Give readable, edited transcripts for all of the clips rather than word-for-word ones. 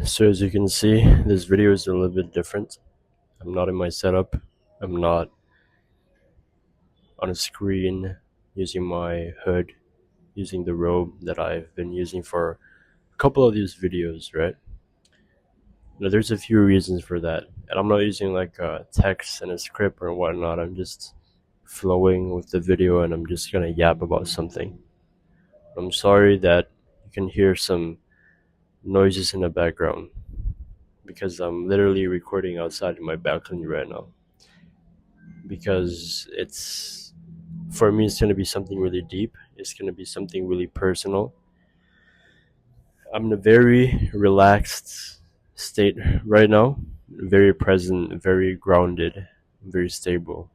So as you can see, this video is a little bit different. I'm not in my setup. I'm not on a screen using my hood, using the robe that I've been using for a couple of these videos, right? Now there's a few reasons for that. And I'm not using like a text and a script or whatnot. I'm just flowing with the video and I'm just gonna yap about something. I'm sorry that you can hear some noises in the background because I'm literally recording outside in my balcony right now. Because it's for me, it's going to be something really deep. It's going to be something really personal. I'm in a very relaxed state right now, very present, very grounded, very stable.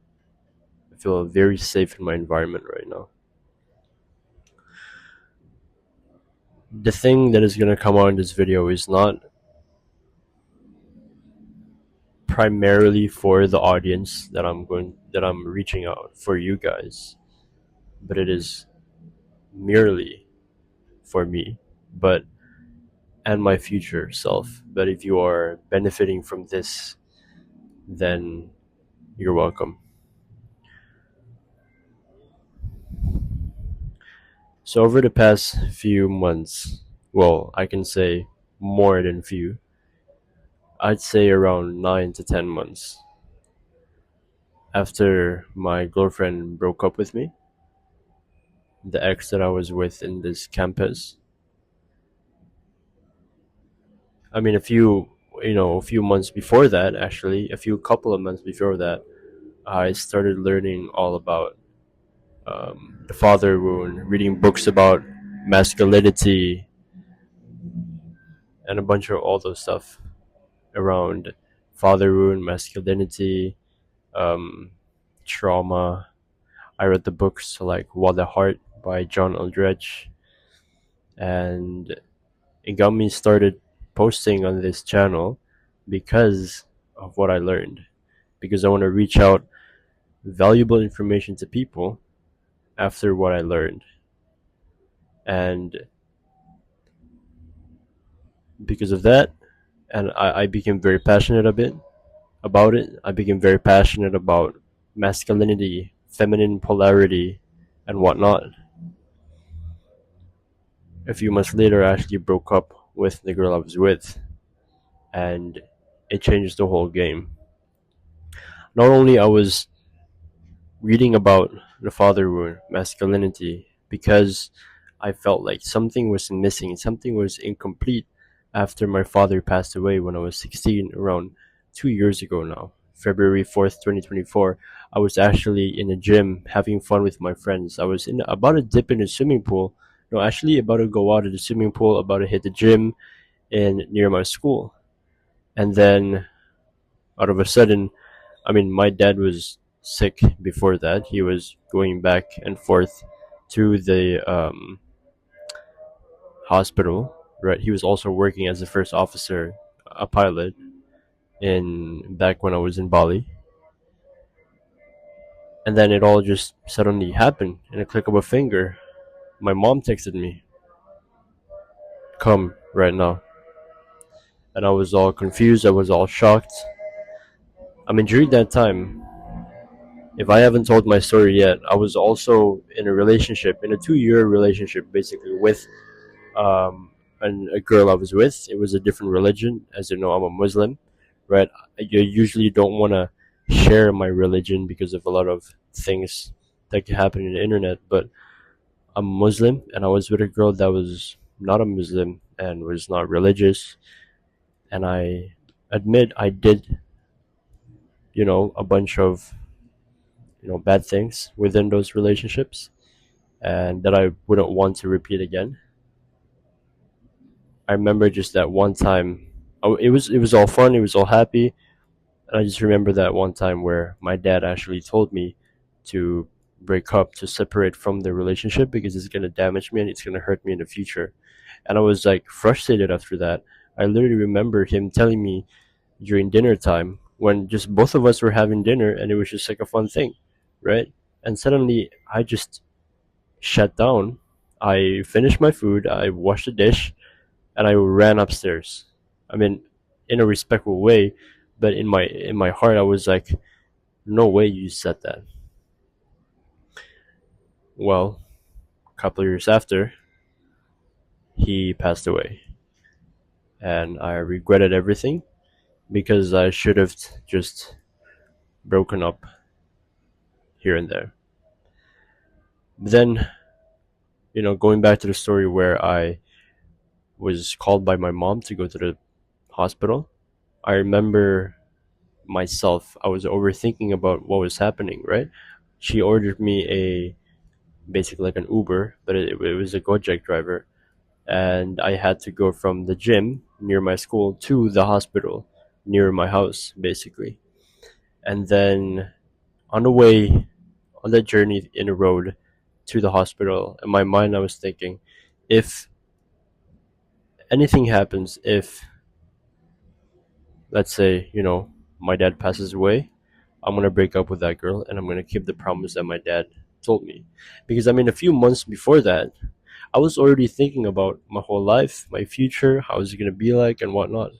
I feel very safe in my environment right now. The thing that is going to come out in this video is not primarily for the audience that I'm reaching out for you guys, but it is merely for me. But and my future self. But if you are benefiting from this, then you're welcome. So, over the past few months, well, I can say more than few, I'd say around 9 to 10 months after my girlfriend broke up with me, the ex that I was with in this campus. I mean, a few months before that, actually, a few couple of months before that, I started learning all about the father wound, reading books about masculinity, and a bunch of all those stuff around father wound, masculinity, um, trauma. I read the books like What the Heart by John Eldredge, and it got me started posting on this channel because of what I learned. Because I want to reach out valuable information to people after what I learned. And because of that, and I became very passionate about it. I became very passionate about masculinity, feminine polarity, and whatnot. A few months later, I actually broke up with the girl I was with, and it changed the whole game. Not only I was reading about the father wound, masculinity, because I felt like something was missing, something was incomplete after my father passed away when I was 16, around 2 years ago now. February 4th, 2024, I was actually in a gym having fun with my friends. I was about to dip in the swimming pool. No, actually about to go out of the swimming pool, about to hit the gym in near my school. And then out of a sudden, I mean, my dad was sick before that. He was going back and forth to the hospital, right? He was also working as a first officer, a pilot, in back when I was in Bali. And then it all just suddenly happened in a click of a finger. My mom texted me, "Come right now," and I was all confused. I was all shocked. I mean, during that time, if I haven't told my story yet, I was also in a relationship, in a 2 year relationship, basically with a girl I was with. It was a different religion, as you know, I'm a Muslim, right? I usually don't want to share my religion because of a lot of things that can happen in the internet. But I'm Muslim, and I was with a girl that was not a Muslim and was not religious. And I admit I did, a bunch of bad things within those relationships, and that I wouldn't want to repeat again. I remember just that one time. Oh, it was all fun. It was all happy. And I just remember that one time where my dad actually told me to break up, to separate from the relationship because it's gonna damage me and it's gonna hurt me in the future. And I was like frustrated after that. I literally remember him telling me during dinner time when just both of us were having dinner and it was just like a fun thing, right? And suddenly I just shut down. I finished my food, I washed the dish, and I ran upstairs. I mean, in a respectful way, but in my heart, I was like, no way you said that. Well, a couple of years after, he passed away, and I regretted everything because I should have just broken up here and there. But then, going back to the story where I was called by my mom to go to the hospital, I remember myself. I was overthinking about what was happening, right? She ordered me a basically like an Uber, but it was a Gojek driver, and I had to go from the gym near my school to the hospital near my house, basically. And then on the way, on that journey in the road to the hospital, in my mind, I was thinking, if anything happens, if let's say, my dad passes away, I'm gonna break up with that girl and I'm gonna keep the promise that my dad told me. Because I mean, a few months before that, I was already thinking about my whole life, my future, how is it gonna be like, and whatnot.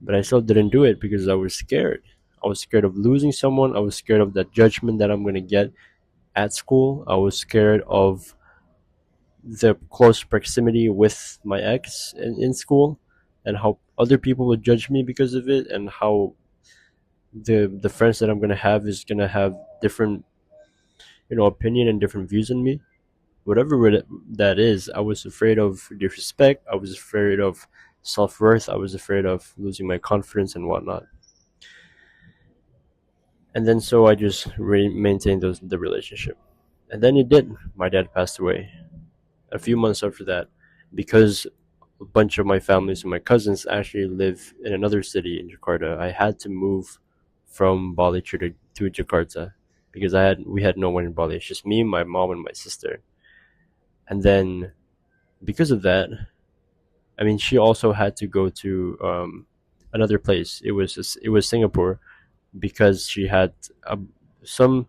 But I still didn't do it because I was scared. I was scared of losing someone. I was scared of that judgment that I'm gonna get at school. I was scared of the close proximity with my ex in school, and how other people would judge me because of it, and how the friends that I'm gonna have is gonna have different opinion and different views on me. Whatever that is, I was afraid of disrespect. I was afraid of self worth. I was afraid of losing my confidence and whatnot. And then so I just maintained the relationship. And then it did. My dad passed away a few months after that, because a bunch of my families and my cousins actually live in another city in Jakarta. I had to move from Bali to Jakarta because we had no one in Bali. It's just me, my mom, and my sister. And then because of that, I mean, she also had to go to another place. It was Singapore because she had some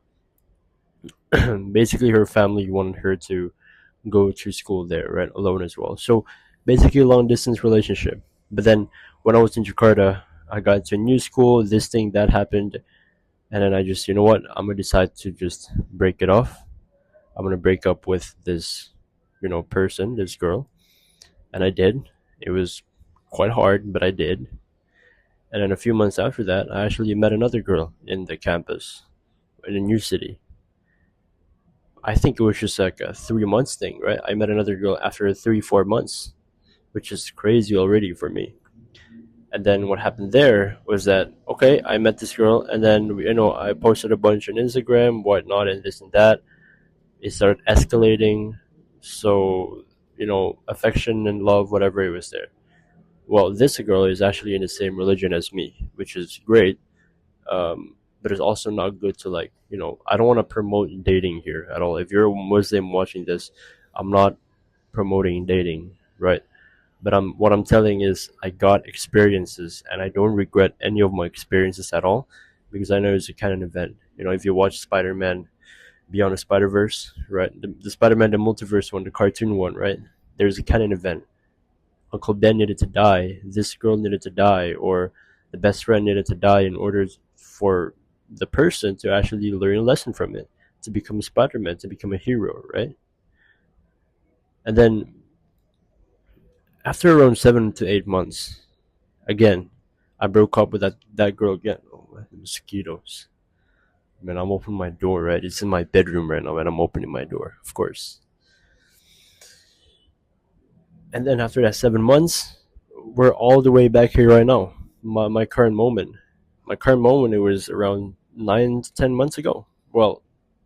basically her family wanted her to go to school there, right, alone as well. So basically, a long distance relationship. But then when I was in Jakarta, I got into a new school. This thing that happened, and then I just, what, I'm gonna decide to just break it off. I'm gonna break up with this, person, this girl, and I did. It was quite hard, but I did. And then a few months after that, I actually met another girl in the campus in a new city. I think it was just like a 3 months thing, right? I met another girl after 3, 4 months, which is crazy already for me. And then what happened there was that, okay, I met this girl, and then I posted a bunch on Instagram, whatnot, and this and that. It started escalating, so affection and love, whatever, it was there. Well, this girl is actually in the same religion as me, which is great. But it's also not good to, like, I don't want to promote dating here at all. If you're a Muslim watching this, I'm not promoting dating, right? But what I'm telling is I got experiences and I don't regret any of my experiences at all, because I know it's a canon event. If you watch Spider-Man Beyond the Spider-Verse, right? The Spider-Man the Multiverse one, the cartoon one, right? There's a canon event. Uncle Ben needed to die, this girl needed to die, or the best friend needed to die in order for the person to actually learn a lesson from it, to become Spider-Man, to become a hero, right? And then after around 7 to 8 months, again, I broke up with that girl again. Oh, man, the mosquitoes. Man, I'm opening my door, right? It's in my bedroom right now, and I'm opening my door, of course. And then after that 7 months, we're all the way back here right now. My current moment. My current moment, it was around 9 to 10 months ago. Well,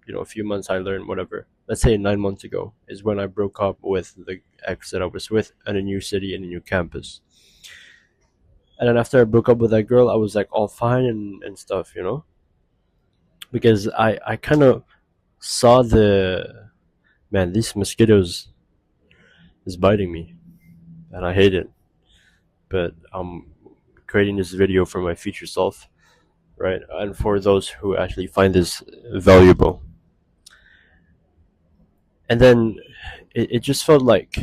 a few months I learned, whatever. Let's say 9 months ago is when I broke up with the ex that I was with in a new city, in a new campus. And then after I broke up with that girl, I was like all fine and stuff, because I kind of saw the, man, these mosquitoes is biting me, and I hate it. But I'm creating this video for my future self, right? And for those who actually find this valuable. And then it just felt like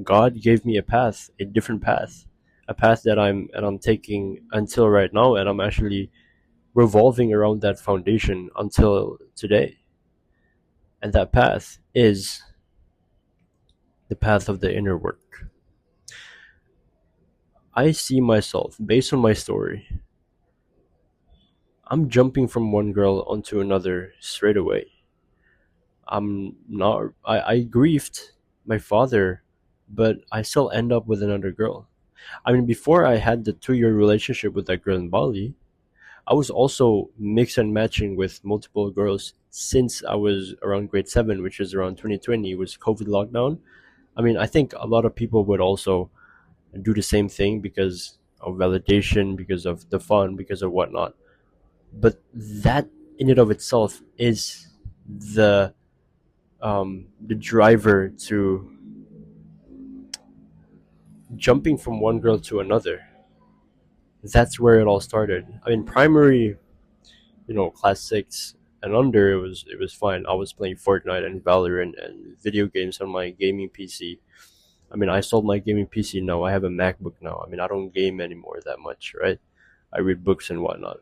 God gave me a path, a different path. a path that I'm taking until right now, and I'm actually revolving around that foundation until today. And that path is the path of the inner work. I see myself based on my story. I'm jumping from one girl onto another straight away. I'm not. I grieved my father, but I still end up with another girl. I mean, before I had the 2 year relationship with that girl in Bali, I was also mix and matching with multiple girls since I was around grade 7, which is around 2020. It was COVID lockdown. I mean, I think a lot of people would also do the same thing because of validation, because of the fun, because of whatnot. But that in and of itself is the the driver to jumping from one girl to another. That's where it all started. I mean, primary, class 6 and under, it was fine. I was playing Fortnite and Valorant and video games on my gaming PC. I mean, I sold my gaming PC now. I have a MacBook now. I mean, I don't game anymore that much, right? I read books and whatnot.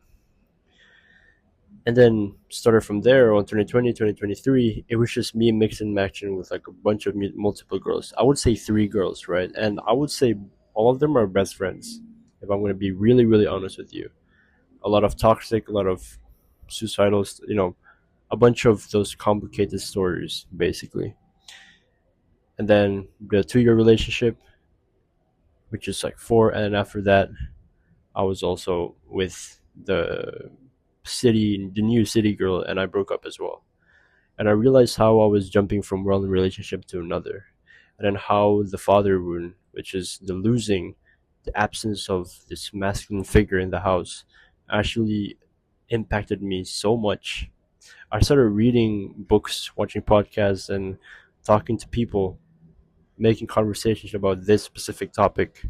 And then started from there on 2020, 2023. It was just me mixing and matching with like a bunch of multiple girls. I would say 3 girls, right? And I would say all of them are best friends, if I'm going to be really, really honest with you. A lot of toxic, a lot of suicidal, a bunch of those complicated stories, basically. And then the 2 year relationship, which is like 4. And after that, I was also with the new city girl, and I broke up as well. And I realized how I was jumping from one relationship to another, and then how the father wound, which is the losing, the absence of this masculine figure in the house, actually impacted me so much. I started reading books, watching podcasts, and talking to people, making conversations about this specific topic.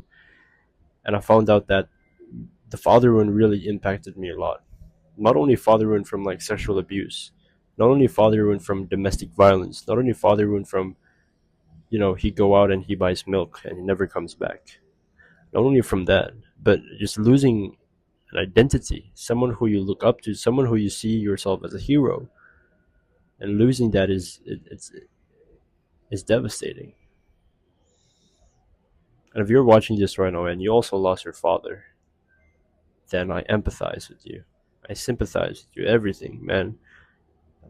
And I found out that the father wound really impacted me a lot. Not only father wound from like sexual abuse, not only father wound from domestic violence, not only father wound from, he go out and he buys milk and he never comes back. Not only from that, but just losing an identity, someone who you look up to, someone who you see yourself as a hero, and losing that is devastating. And if you're watching this right now and you also lost your father, then I empathize with you. I sympathize with you. Everything, man.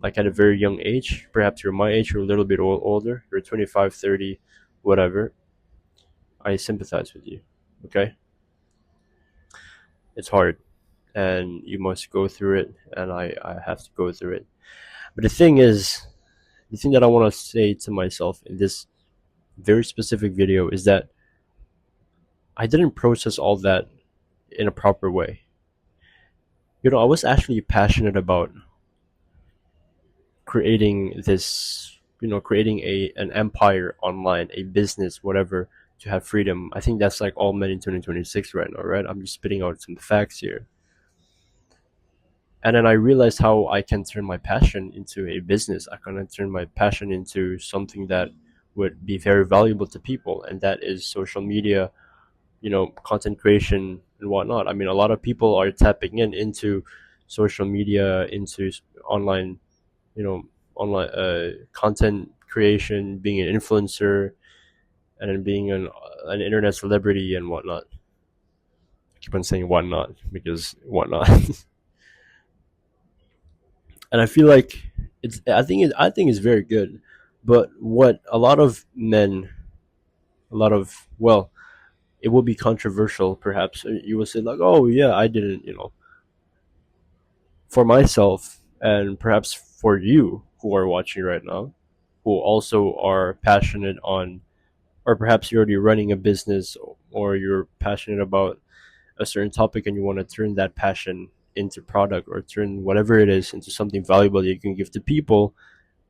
Like at a very young age, perhaps you're my age or a little bit older, you're 25, 30, whatever. I sympathize with you. Okay? It's hard, and you must go through it, and I have to go through it. But the thing that I want to say to myself in this very specific video is that I didn't process all that in a proper way. I was actually passionate about creating this, creating an empire online, a business, whatever, to have freedom. I think that's like all men in 2026 right now, right? I'm just spitting out some facts here. And then I realized how I can turn my passion into a business. I can turn my passion into something that would be very valuable to people, and that is social media, content creation and whatnot. I mean, a lot of people are tapping into social media, into online, you know, online content creation, being an influencer, and then being an internet celebrity and whatnot. I keep on saying whatnot because whatnot. And I feel like I think it's very good. But what a lot of men, a lot of well, it will be controversial. Perhaps you will say like, "Oh yeah, I didn't," For myself, and perhaps for you who are watching right now, who also are passionate on, or perhaps you're already running a business, or you're passionate about a certain topic and you want to turn that passion into product, or turn whatever it is into something valuable that you can give to people,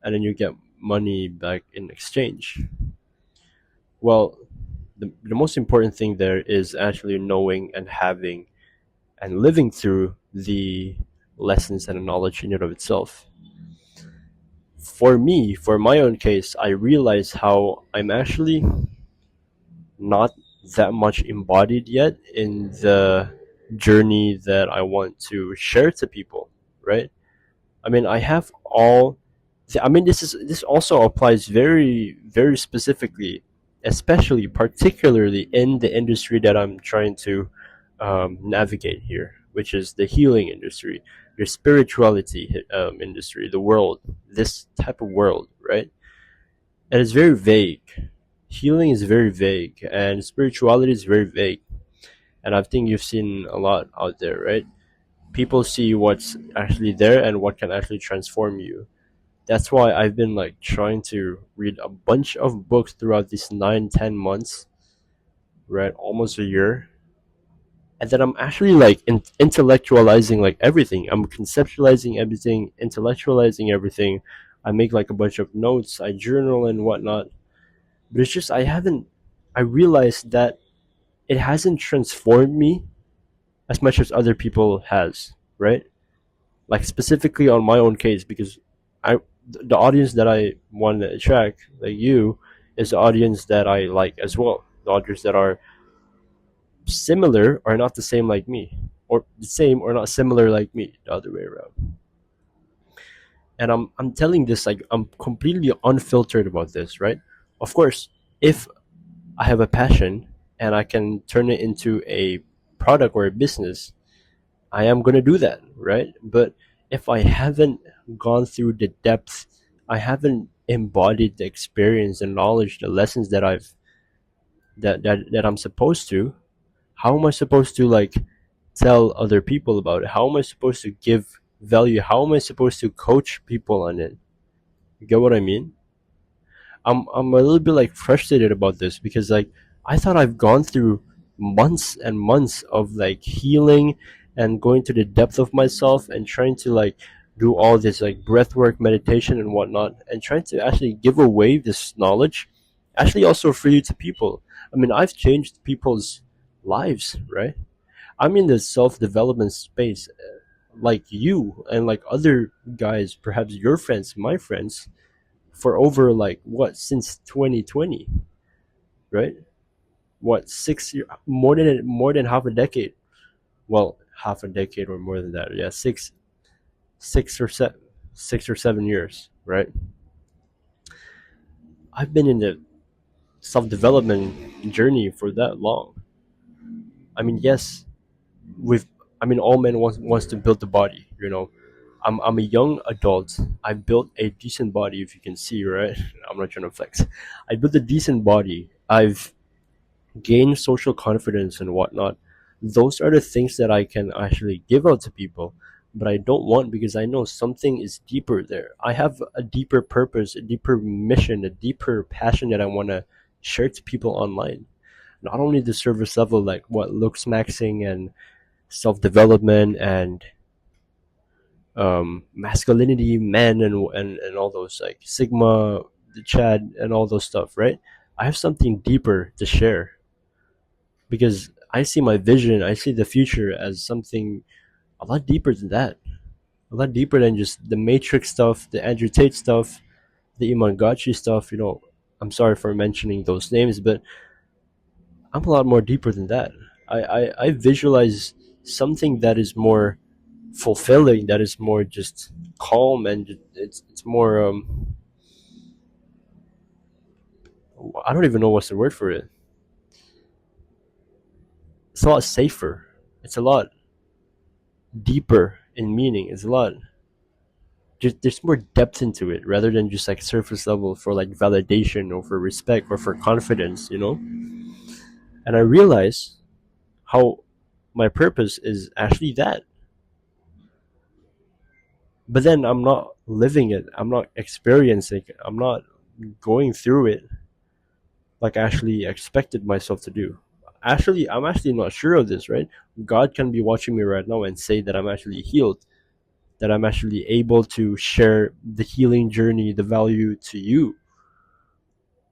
and then you get money back in exchange. Well, the most important thing there is actually knowing and having and living through the lessons and the knowledge in and of itself. For me, for my own case, I realize how I'm actually not. that much embodied yet in the journey that I want to share to people, right? I mean, I have all. I mean, this also applies very very specifically, especially particularly in the industry that I'm trying to navigate here, which is the healing industry, the spirituality industry, the world, this type of world, right? And it's very vague. Healing is very vague, and spirituality is very vague. And I think you've seen a lot out there, right? People see what's actually there and what can actually transform you. That's why I've been like trying to read a bunch of books throughout these 9, 10 months, right? Almost a year. And then I'm actually like intellectualizing like everything. I'm conceptualizing everything, intellectualizing everything. I make like a bunch of notes, I journal and whatnot. But it's just I realized that it hasn't transformed me as much as other people has, right? Like specifically on my own case, because I the audience that I want to attract, like you, is the audience that I like as well. The audience that are similar or not the same like me, or the same or not similar like me, the other way around. And I'm telling this like I'm completely unfiltered about this, right? Of course, if I have a passion and I can turn it into a product or a business, I am going to do that, right? But if I haven't gone through the depth, I haven't embodied the experience, the knowledge, the lessons that that I'm supposed to, how am I supposed to like tell other people about it? How am I supposed to give value? How am I supposed to coach people on it? You get what I mean? I'm a little bit like frustrated about this because like I thought I've gone through months and months of like healing and going to the depth of myself and trying to like do all this like breath work, meditation and whatnot, and trying to actually give away this knowledge, actually also free to people. I mean, I've changed people's lives, right? I'm in the self development space, like you and like other guys, perhaps your friends, my friends, for over like what, since 2020, right? What, 6 year, more than half a decade. Well, half a decade or more than that. Yeah, six or 6 or 7 years, right? I've been in the self development journey for that long. I mean, yes, we've. I mean, all men wants to build the body. You know, I'm a young adult. I built a decent body, if you can see, right? I'm not trying to flex. I built a decent body. I've gain social confidence and whatnot. Those are the things that I can actually give out to people, but I don't want because I know something is deeper there. I have a deeper purpose, a deeper mission, a deeper passion that I want to share to people online. Not only the service level, like what looks maxing and self development and masculinity, men, and all those like Sigma, the Chad, and all those stuff, right? I have something deeper to share because I see my vision, I see the future as something a lot deeper than that. A lot deeper than just the Matrix stuff, the Andrew Tate stuff, the Imangachi stuff. I'm sorry for mentioning those names, but I'm a lot more deeper than that. I visualize something that is more fulfilling, that is more just calm, and it's more I don't even know what's the word for it. It's a lot safer. It's a lot deeper in meaning. It's a lot just there's more depth into it rather than just like surface level for like validation or for respect or for confidence. And I realize how my purpose is actually that, but then I'm not living it, I'm not experiencing it, I'm not going through it like I actually expected myself to do. Actually, I'm actually not sure of this, right? God can be watching me right now and say that I'm actually healed, that I'm actually able to share the healing journey, the value to you.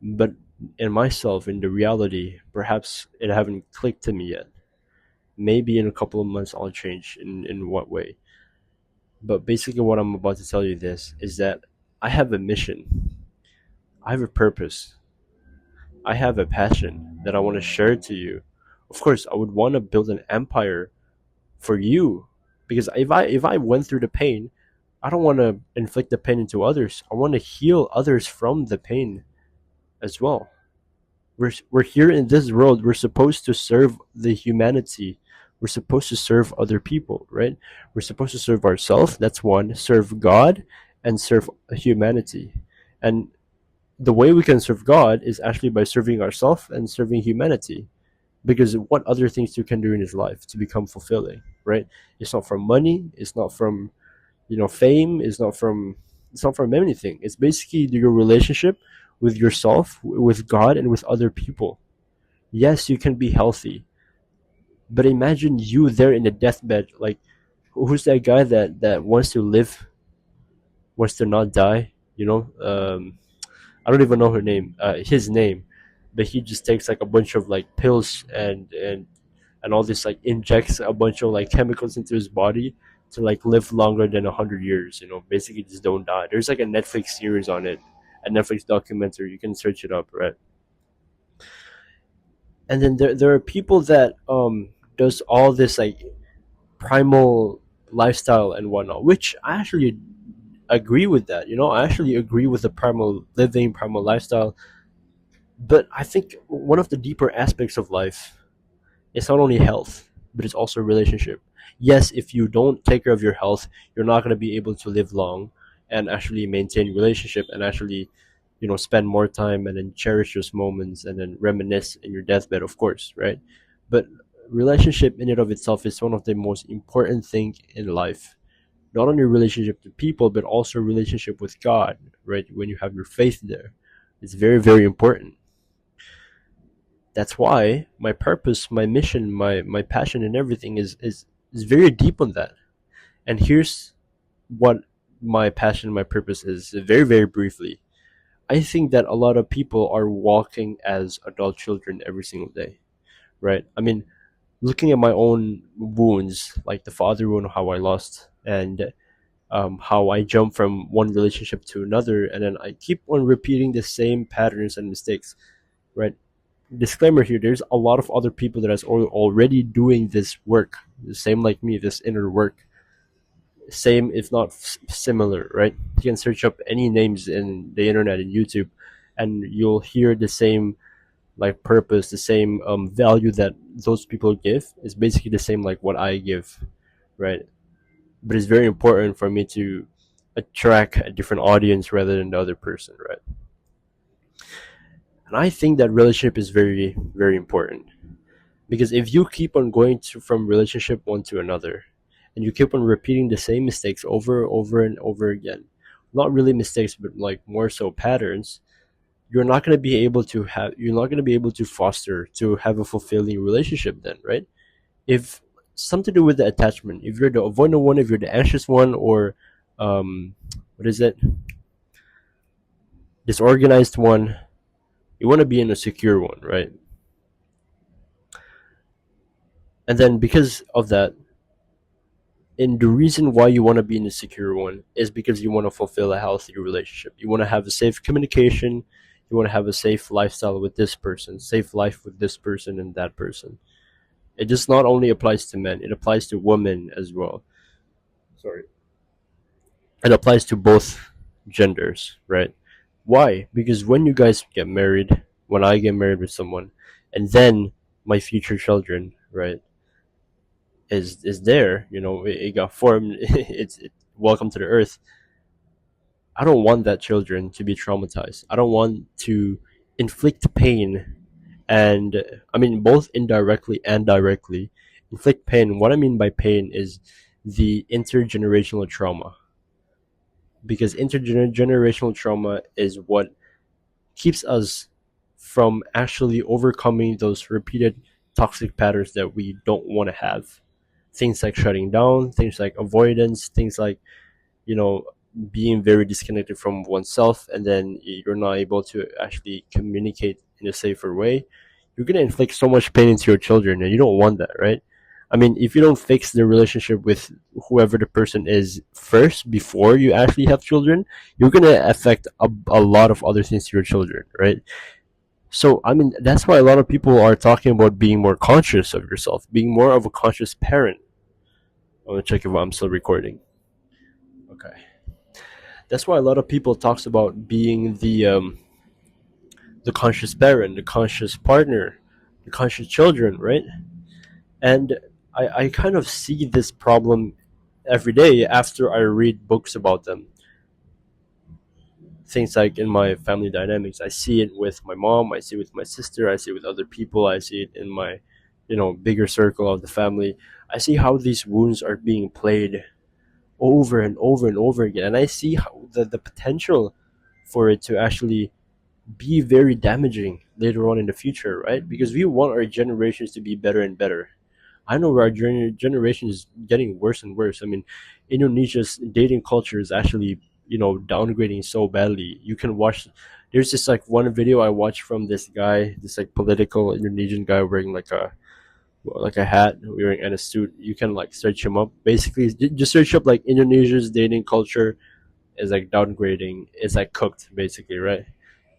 But in myself, in the reality, perhaps it haven't clicked to me yet. Maybe in a couple of months I'll change. In what way? But basically what I'm about to tell you this is that I have a mission. I have a purpose. I have a passion that I want to share to you. Of course, I would want to build an empire for you, because if I went through the pain, I don't want to inflict the pain into others. I want to heal others from the pain as well. We're here in this world. We're supposed to serve the humanity. We're supposed to serve other people, right? We're supposed to serve ourselves. That's one. Serve God and serve humanity. And the way we can serve God is actually by serving ourselves and serving humanity. Because what other things you can do in his life to become fulfilling, right? It's not from money. It's not from fame. It's not from anything. It's basically your relationship with yourself, with God, and with other people. Yes, you can be healthy, but imagine you there in the deathbed. Like, who's that guy that wants to live, wants to not die? I don't even know his name, but he just takes like a bunch of like pills and all this, like injects a bunch of like chemicals into his body to like live longer than 100 years. Basically just don't die. There's like a Netflix series on it, a Netflix documentary. You can search it up, right? And then there are people that does all this like primal lifestyle and whatnot, which I actually agree with that. I actually agree with the primal living, primal lifestyle. But I think one of the deeper aspects of life, it's not only health, but it's also relationship. Yes, if you don't take care of your health, you're not going to be able to live long and actually maintain relationship and actually, spend more time and then cherish those moments and then reminisce in your deathbed, of course, right? But relationship in and of itself is one of the most important thing in life. Not only relationship to people, but also relationship with God, right? When you have your faith there, it's very, very important. That's why my purpose, my mission, my passion and everything is very deep on that. And here's what my passion and my purpose is, very, very briefly. I think that a lot of people are walking as adult children every single day, right? I mean, looking at my own wounds, like the father wound, how I lost, and how I jump from one relationship to another, and then I keep on repeating the same patterns and mistakes, right? Disclaimer here: there's a lot of other people that is already doing this work, the same like me, this inner work, same if not similar, right? You can search up any names in the internet and YouTube, and you'll hear the same like purpose, the same value that those people give is basically the same like what I give, right? But it's very important for me to attract a different audience rather than the other person, right? And I think that relationship is very, very important, because if you keep on going from relationship one to another, and you keep on repeating the same mistakes over and over again, not really mistakes, but like more so patterns, you're not going to be able to foster to have a fulfilling relationship then, right? If something to do with the attachment, if you're the avoidant one, if you're the anxious one, or what is it, disorganized one, you want to be in a secure one, right? And then because of that, and the reason why you want to be in a secure one is because you want to fulfill a healthy relationship. You want to have a safe communication. You want to have a safe lifestyle with this person, safe life with this person and that person. It just not only applies to men, it applies to women as well. Sorry. It applies to both genders, right? Why? Because when you guys get married, when I get married with someone, and then my future children, right, is there, it got formed, welcome to the earth. I don't want that children to be traumatized. I don't want to inflict pain, and I mean both indirectly and directly inflict pain. What I mean by pain is the intergenerational trauma, because intergenerational trauma is what keeps us from actually overcoming those repeated toxic patterns that we don't want to have. Things like shutting down, things like avoidance, things like, you know, being very disconnected from oneself, and then you're not able to actually communicate in a safer way. You're going to inflict so much pain into your children, and you don't want that, right? I mean, if you don't fix the relationship with whoever the person is first before you actually have children, you're going to affect a lot of other things to your children, right? So I mean, that's why a lot of people are talking about being more conscious of yourself, being more of a conscious parent. I'm gonna check if I'm still recording. Okay. That's why a lot of people talks about being the conscious parent, the conscious partner, the conscious children, right? And I kind of see this problem every day after I read books about them. Things like in my family dynamics, I see it with my mom, I see it with my sister, I see it with other people, I see it in my, bigger circle of the family. I see how these wounds are being played over and over and over again, and I see how the potential for it to actually be very damaging later on in the future, right? Because we want our generations to be better and better. I know our generation is getting worse and worse. I mean, Indonesia's dating culture is actually, downgrading so badly. You can watch. There's just like one video I watched from this guy, this like political Indonesian guy wearing like a hat, wearing and a suit. You can like search him up. Basically, just search up like Indonesia's dating culture is like downgrading. It's like cooked, basically, right?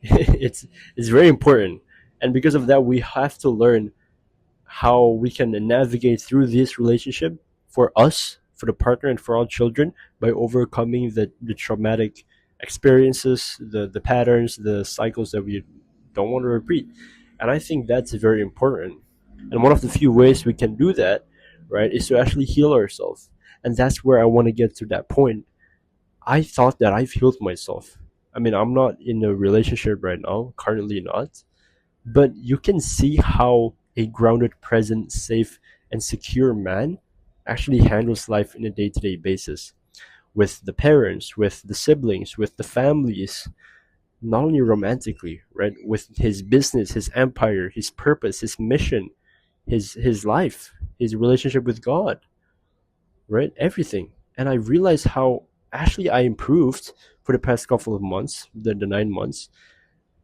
It's very important, and because of that, we have to learn how we can navigate through this relationship for us, for the partner, and for our children by overcoming the traumatic experiences, the patterns, the cycles that we don't want to repeat. And I think that's very important. And one of the few ways we can do that, right, is to actually heal ourselves. And that's where I want to get to that point. I thought that I've healed myself. I mean, I'm not in a relationship right now, currently not, but you can see how a grounded, present, safe, and secure man actually handles life in a day to day basis with the parents, with the siblings, with the families, not only romantically, right? With his business, his empire, his purpose, his mission, his life, his relationship with God, right? Everything. And I realized how actually I improved for the past couple of months, the 9 months,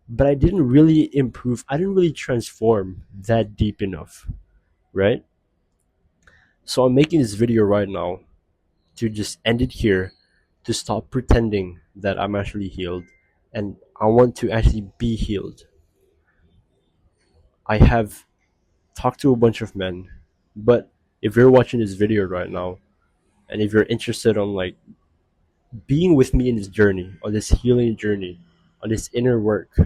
but I didn't really improve. I didn't really transform that deep enough, right? So I'm making this video right now to just end it here, to stop pretending that I'm actually healed, and I want to actually be healed. I have talked to a bunch of men, but if you're watching this video right now, and if you're interested on like being with me in this journey, on this healing journey, on this inner work,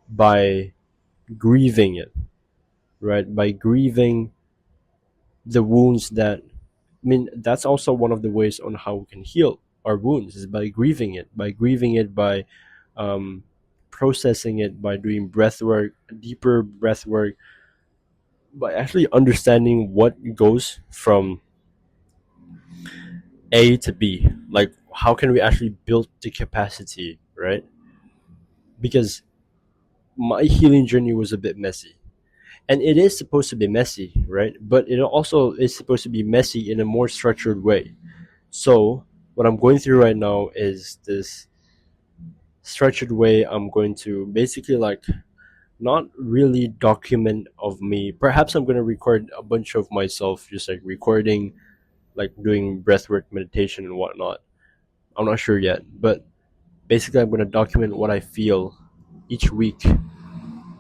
by grieving it, right? By grieving the wounds that, I mean, that's also one of the ways on how we can heal our wounds is by grieving it, by um, processing it, by doing breath work, deeper breath work, by actually understanding what goes from A to B. Like, how can we actually build the capacity, right? Because my healing journey was a bit messy. And it is supposed to be messy, right? But it also is supposed to be messy in a more structured way. So, what I'm going through right now is this structured way. I'm going to basically like not really document of me. Perhaps I'm going to record a bunch of myself, just like recording, like doing breathwork meditation and whatnot. I'm not sure yet, but basically, I'm going to document what I feel each week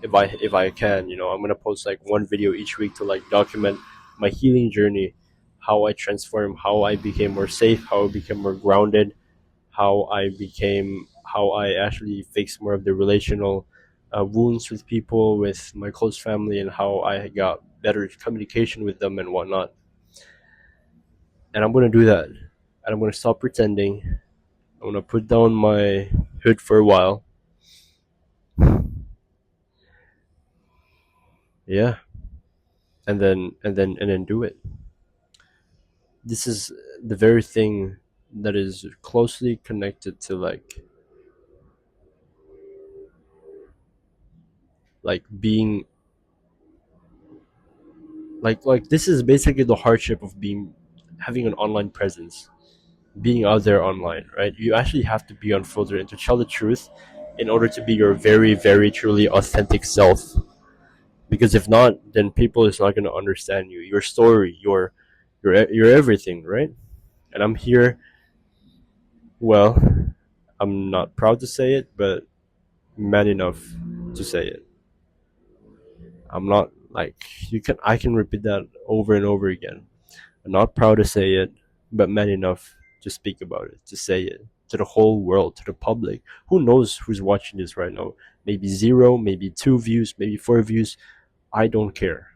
if I can. I'm going to post like one video each week to like document my healing journey, how I transformed, how I became more safe, how I became more grounded, how I actually fixed more of the relational wounds with people, with my close family, and how I got better communication with them and whatnot. And I'm gonna do that, and I'm gonna stop pretending. I'm gonna put down my hood for a while. Yeah, and then do it. This is the very thing that is closely connected to like being like this is basically the hardship of being having an online presence, being out there online, right? You actually have to be unfiltered and to tell the truth in order to be your very, very truly authentic self. Because if not, then people is not going to understand you, your story, your everything, right? And I'm here. Well, I'm not proud to say it, but man enough to say it. I'm not like I can repeat that over and over again. I'm not proud to say it, but man enough to speak about it, to say it to the whole world, to the public. Who knows who's watching this right now? Maybe zero, maybe 2 views, maybe 4 views. I don't care.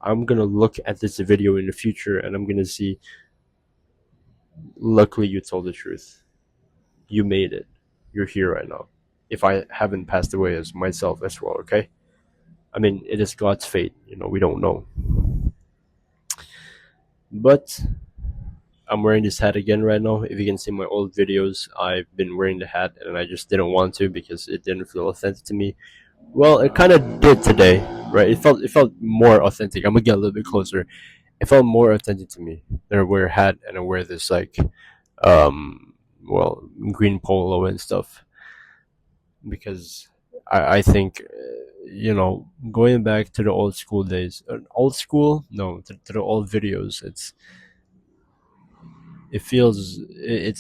I'm gonna look at this video in the future and I'm gonna see, luckily you told the truth. You made it. You're here right now. If I haven't passed away as myself as well, okay? I mean, it is God's fate, we don't know. But I'm wearing this hat again right now. If you can see my old videos, I've been wearing the hat and I just didn't want to because it didn't feel authentic to me. Well, it kind of did today, right? It felt more authentic. I'm gonna get a little bit closer. It felt more authentic to me than I wear a hat and I wear this like um well, green polo and stuff, because I think going back to the old school days, old school, no, to the old videos, it's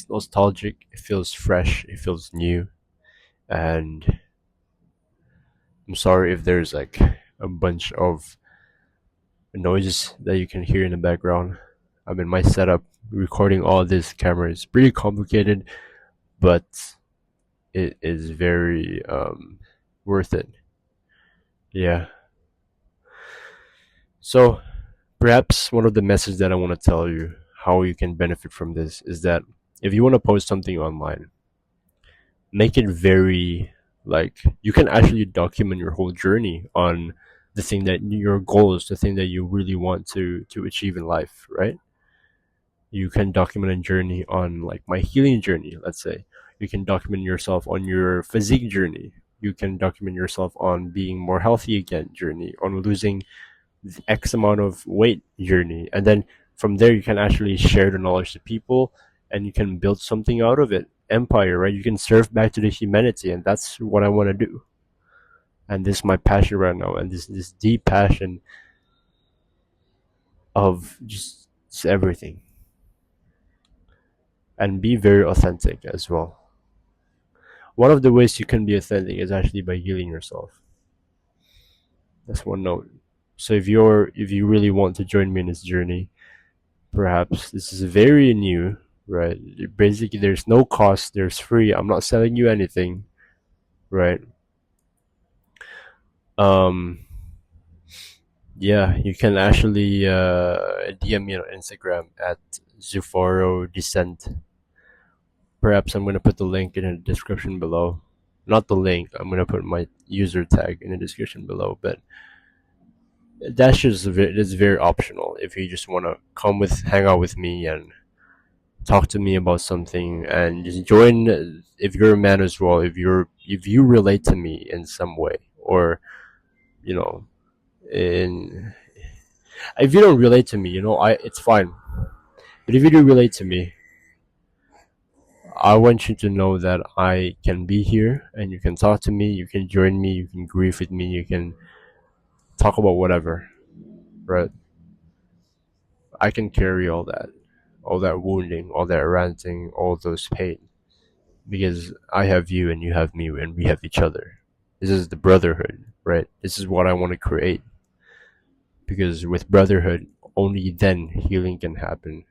nostalgic, it feels fresh, it feels new. And I'm sorry if there's like a bunch of noises that you can hear in the background. I mean, my setup recording all this camera is pretty complicated, but it is very worth it. Yeah. So perhaps one of the messages that I want to tell you how you can benefit from this is that if you want to post something online, make it very, like, you can actually document your whole journey on the thing that your goals, the thing that you really want to achieve in life, right? You can document a journey on like my healing journey, let's say. You can document yourself on your physique journey. You can document yourself on being more healthy again journey, on losing X amount of weight journey. And then from there, you can actually share the knowledge to people and you can build something out of it. Empire, right? You can serve back to the humanity. And that's what I want to do. And this is my passion right now. And this deep passion of just everything. And be very authentic as well. One of the ways you can be authentic is actually by healing yourself. That's one note. So if you really want to join me in this journey, perhaps this is very new, right? Basically, there's no cost, there's free. I'm not selling you anything, right? Um, yeah, you can actually DM me on Instagram at Zufaro Descent. Perhaps I'm gonna put the link in the description below. Not the link. I'm gonna put my user tag in the description below, but it's very optional. If you just want to hang out with me and talk to me about something and just join, if you're a man as well, if you relate to me in some way, or you know in if you don't relate to me, I it's fine. But if you do relate to me, I want you to know that I can be here and you can talk to me, you can join me, you can grieve with me, you can talk about whatever, right? I can carry all that wounding, all that ranting, all those pain, because I have you and you have me and we have each other. This is the brotherhood, right? This is what I want to create, because with brotherhood, only then healing can happen.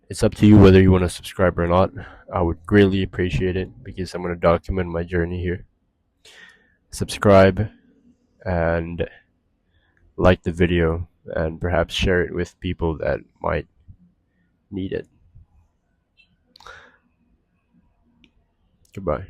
It's up to you whether you want to subscribe or not. I would greatly appreciate it because I'm going to document my journey here. Subscribe and like the video and perhaps share it with people that might need it. Goodbye.